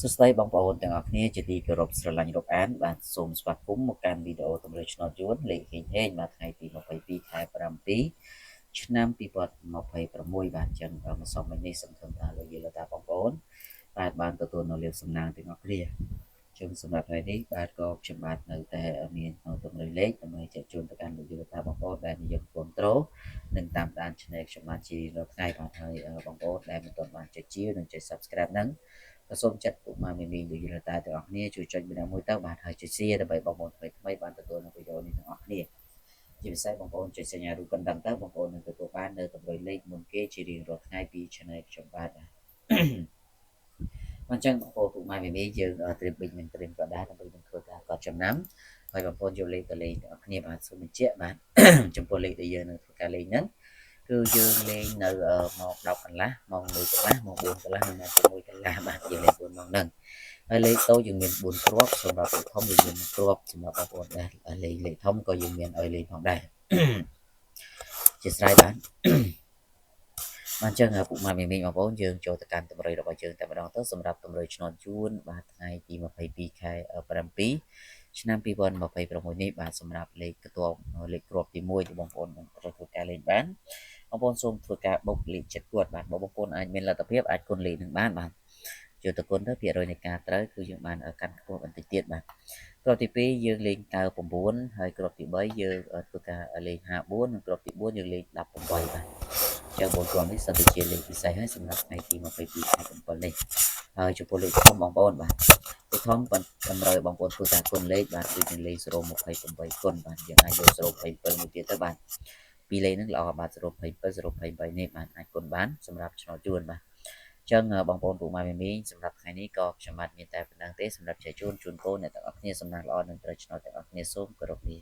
សួស្តីបងប្អូនទាំងអស់គ្នាជាទីគោរពស្រឡាញ់រាប់អានបាទសូមស្វាគមន៍មកកាន់វីដេអូតម្រូវឆ្នោតយួនលេខហេងបាទថ្ងៃទី22ខែ7ឆ្នាំ2026បាទចឹងមកសមមិញនេះសង្ឃឹមថាលោកយាយលោកតាបងប្អូនបាទបានទទួលនៅលាភសំណាងទាំងអស់គ្នាចឹងសម្រាប់ថ្ងៃនេះបាទក៏ខ្ញុំបាទនៅតែមានតម្រូវលេខដើម្បីចែកជូនទៅកាន់លោកយាយលោកតាបងប្អូនដែលនិយមគ្រប់គ្រងនិងតាមដាន Channel ខ្ញុំបាទជារាល់ថ្ងៃបាទហើយបងប្អូនដែលមិនទាន់បានចុចជានិងចុច Subscribe ហ្នឹងក៏សូមចាត់ពុកម៉ែមីមីលោកយាយលោកតាទាំងអស់គ្នាជួយចុចម្ដងមួយទៅបាទហើយចុច Share ដើម្បីបងប្អូនថ្មីៗបានទទួលនៅវីដេអូនេះទាំងអស់គ្នាជាពិសេសបងប្អូនចុចសញ្ញារូបកណ្ដឹងទៅបងប្អូននឹងទទួលបាននៅតម្រុយលេខមុនគេជារៀងរាល់ថ្ងៃពី Channel ខ្ញុំបាទអញ្ចឹងបងប្អូនពុកម៉ែមីមីយើងត្រៀមប៊ិចនិងត្រៀមក្រដាសដើម្បីនឹងធ្វើការកត់ចំណាំហើយបងប្អូនយកលេខទៅលេងទាំងអស់គ្នាបាទសូមបញ្ជាក់បាទចំពោះលេខដែលយើងនឹងធ្វើការលេងហ្នឹងគឺយើងលេងនៅម៉ោង10កន្លះម៉ោង1កន្លះម៉ោង4កន្លះនិងម៉ោង6កន្លះបាទយើងលេង4ម៉ោងហ្នឹងហើយលេខតូចយើងមាន4គ្រាប់សម្រាប់លេខធំយើងមាន1គ្រាប់សម្រាប់បងប្អូនដែលលេងលេខធំក៏យើងមានឲ្យលេងផងដែរជាស្រ័យបាទបានចឹងពុកម៉ែមីមីបងប្អូនយើងចូលទៅកាន់តម្រុយរបស់យើងតែម្ដងទៅសម្រាប់តម្រុយឆ្នោតយួនបាទថ្ងៃទី22ខែ7ឆ្នាំ2026នេះបាទសម្រាប់លេខកន្ទប់លេខគ្រាប់ទី1បងប្អូននឹងត្រូវធ្វើការលេងបានបងប្អូនសូមធ្វើការបុកលេខចិត្តគាត់បាទបងប្អូនអាចមានលទ្ធភាពអាចគុណលេខនឹងបានបាទយកទៅគុណទៅភាគរយនៃការត្រូវគឺយើងបានកាន់ខ្ពស់បន្តិចទៀតបាទគ្រាប់ទី2យើងលេង99ហើយគ្រាប់ទី3យើងធ្វើការលេង54និងគ្រាប់ទី4យើងលេង18បាទចឹង4គ្រាប់នេះសិតទៅជាលេខពិសេសហើយសម្រាប់ថ្ងៃទី22ខែ7នេះហើយចំពោះលេខធំបងប្អូនបាទលេខធំតម្រូវបងប្អូនធ្វើការគុណលេខបាទគឺយើងលេខ028គុណបាទយើងអាចយក027មួយទៀតទៅបាទពីរលេខហ្នឹងល្អបាទ027 028នេះបាទអាចគុណបានសម្រាប់ឆ្នោតយួនបាទចឹងបងប្អូនពុកម៉ែមីមីសម្រាប់ថ្ងៃនេះក៏ខ្ញុំបាទមានតែប៉ុណ្្នឹងទេសម្រាប់ចែកជូនកូនអ្នកទាំងអស់គ្នាសំណាងល្អនិងត្រូវឆ្នោតទាំងអស់គ្នាសូមគោរពលា